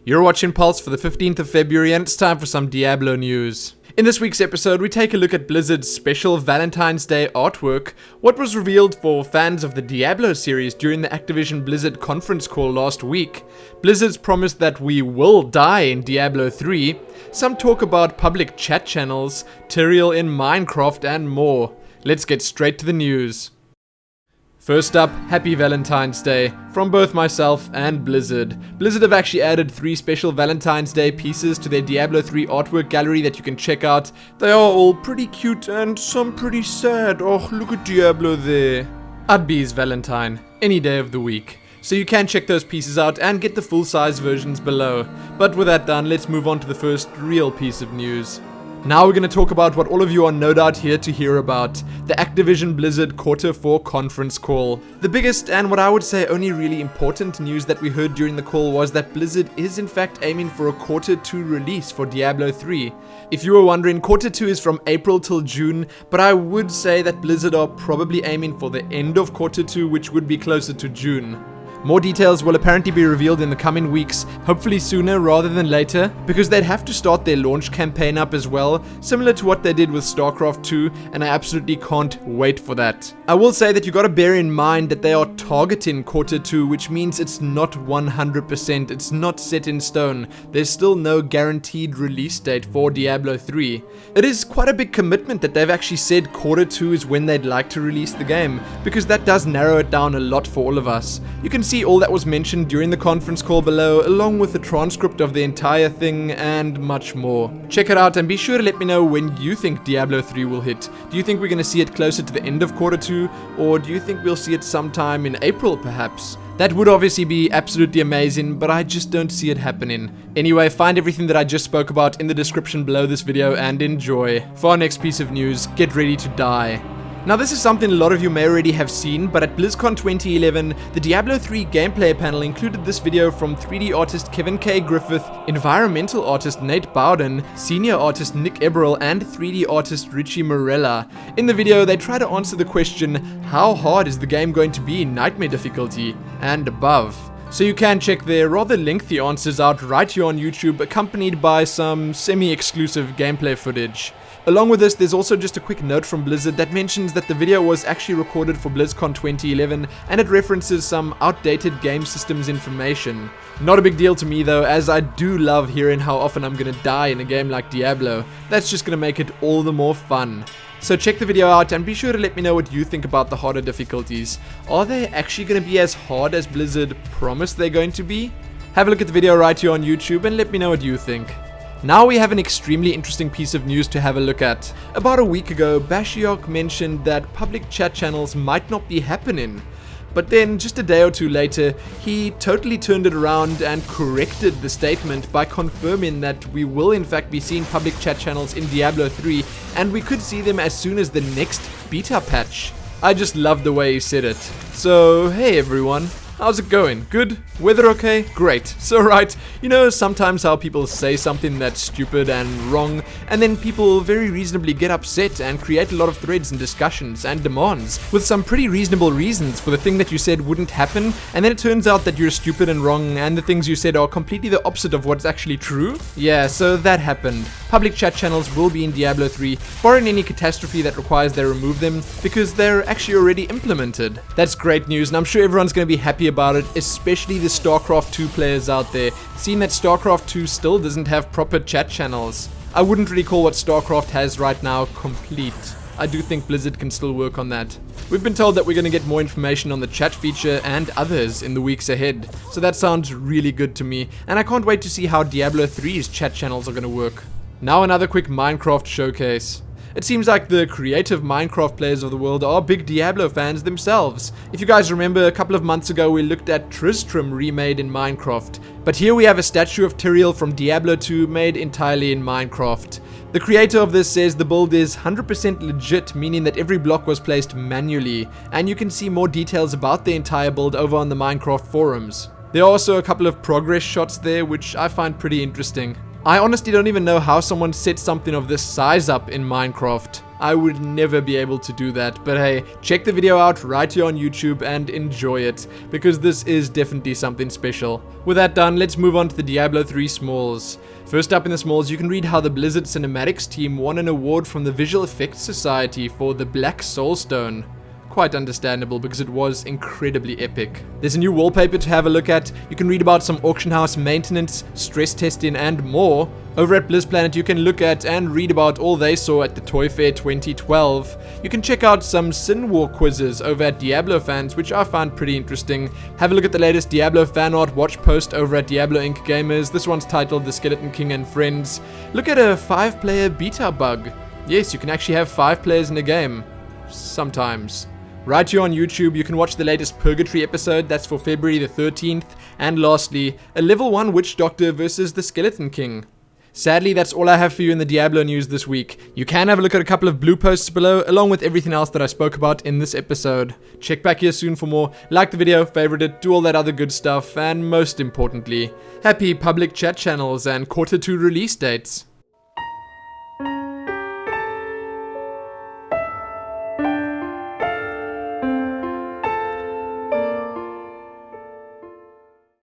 You're watching Pulse for the 15th of February and it's time for some Diablo news. In this week's episode, we take a look at Blizzard's special Valentine's Day artwork, what was revealed for fans of the Diablo series during the Activision Blizzard Conference call last week, Blizzard's promise that we will die in Diablo 3, some talk about public chat channels, Tyrael in Minecraft and more. Let's get straight to the news. First up, happy Valentine's Day, from both myself and Blizzard. Blizzard have actually added 3 special Valentine's Day pieces to their Diablo 3 artwork gallery that you can check out. They are all pretty cute and some pretty sad. Oh, look at Diablo there. I'd be his Valentine, any day of the week. So you can check those pieces out and get the full-size versions below. But with that done, let's move on to the first real piece of news. Now we're going to talk about what all of you are no doubt here to hear about, the Activision Blizzard Q4 conference call. The biggest and what I would say only really important news that we heard during the call was that Blizzard is in fact aiming for a Q2 release for Diablo 3. If you were wondering, Q2 is from April till June, but I would say that Blizzard are probably aiming for the end of Q2, which would be closer to June. More details will apparently be revealed in the coming weeks, hopefully sooner rather than later, because they'd have to start their launch campaign up as well, similar to what they did with StarCraft 2, and I absolutely can't wait for that. I will say that you gotta bear in mind that they are targeting Q2, which means it's not 100%, it's not set in stone. There's still no guaranteed release date for Diablo 3. It is quite a big commitment that they've actually said Q2 is when they'd like to release the game, because that does narrow it down a lot for all of us. You can see all that was mentioned during the conference call below, along with the transcript of the entire thing and much more. Check it out and be sure to let me know when you think Diablo 3 will hit. Do you think we're going to see it closer to the end of Q2, or do you think we'll see it sometime in April perhaps? That would obviously be absolutely amazing, but I just don't see it happening. Anyway, find everything that I just spoke about in the description below this video and enjoy. For our next piece of news, get ready to die. Now this is something a lot of you may already have seen, but at BlizzCon 2011, the Diablo 3 gameplay panel included this video from 3D artist Kevin K. Griffith, environmental artist Nate Bowden, senior artist Nick Eberl, and 3D artist Richie Morella. In the video, they try to answer the question, how hard is the game going to be in Nightmare difficulty and above? So you can check their rather lengthy answers out right here on YouTube, accompanied by some semi-exclusive gameplay footage. Along with this, there's also just a quick note from Blizzard that mentions that the video was actually recorded for BlizzCon 2011 and it references some outdated game systems information. Not a big deal to me though, as I do love hearing how often I'm gonna die in a game like Diablo. That's just gonna make it all the more fun. So check the video out and be sure to let me know what you think about the harder difficulties. Are they actually gonna be as hard as Blizzard promised they're going to be? Have a look at the video right here on YouTube and let me know what you think. Now we have an extremely interesting piece of news to have a look at. About a week ago, Bashiok mentioned that public chat channels might not be happening. But then, just a day or two later, he totally turned it around and corrected the statement by confirming that we will in fact be seeing public chat channels in Diablo 3, and we could see them as soon as the next beta patch. I just love the way he said it. So, hey everyone. How's it going? Good? Weather okay? Great. So right, you know sometimes how people say something that's stupid and wrong, and then people very reasonably get upset and create a lot of threads and discussions and demands with some pretty reasonable reasons for the thing that you said wouldn't happen, and then it turns out that you're stupid and wrong and the things you said are completely the opposite of what's actually true? Yeah, so that happened. Public chat channels will be in Diablo 3, barring any catastrophe that requires they remove them, because they're actually already implemented. That's great news, and I'm sure everyone's going to be happy about it, especially the StarCraft 2 players out there, seeing that StarCraft 2 still doesn't have proper chat channels. I wouldn't really call what StarCraft has right now complete. I do think Blizzard can still work on that. We've been told that we're going to get more information on the chat feature and others in the weeks ahead, so that sounds really good to me, and I can't wait to see how Diablo 3's chat channels are going to work. Now another quick Minecraft showcase. It seems like the creative Minecraft players of the world are big Diablo fans themselves. If you guys remember, a couple of months ago we looked at Tristram remade in Minecraft. But here we have a statue of Tyrael from Diablo 2 made entirely in Minecraft. The creator of this says the build is 100% legit, meaning that every block was placed manually, and you can see more details about the entire build over on the Minecraft forums. There are also a couple of progress shots there, which I find pretty interesting. I honestly don't even know how someone set something of this size up in Minecraft. I would never be able to do that, but hey, check the video out right here on YouTube and enjoy it, because this is definitely something special. With that done, let's move on to the Diablo 3 Smalls. First up in the Smalls, you can read how the Blizzard Cinematics team won an award from the Visual Effects Society for the Black Soulstone. Quite understandable because it was incredibly epic. There's a new wallpaper to have a look at. You can read about some auction house maintenance, stress testing and more. Over at BlizzPlanet you can look at and read about all they saw at the Toy Fair 2012. You can check out some Sin War quizzes over at Diablo Fans, which I found pretty interesting. Have a look at the latest Diablo fan art watch post over at Diablo Inc. Gamers. This one's titled The Skeleton King and Friends. Look at a 5-player beta bug. Yes, you can actually have 5 players in a game. Sometimes. Right here on YouTube, you can watch the latest Purgatory episode, that's for February the 13th, and lastly, a level 1 Witch Doctor versus the Skeleton King. Sadly, that's all I have for you in the Diablo news this week. You can have a look at a couple of blue posts below, along with everything else that I spoke about in this episode. Check back here soon for more, like the video, favorite it, do all that other good stuff, and most importantly, happy public chat channels and Q2 release dates.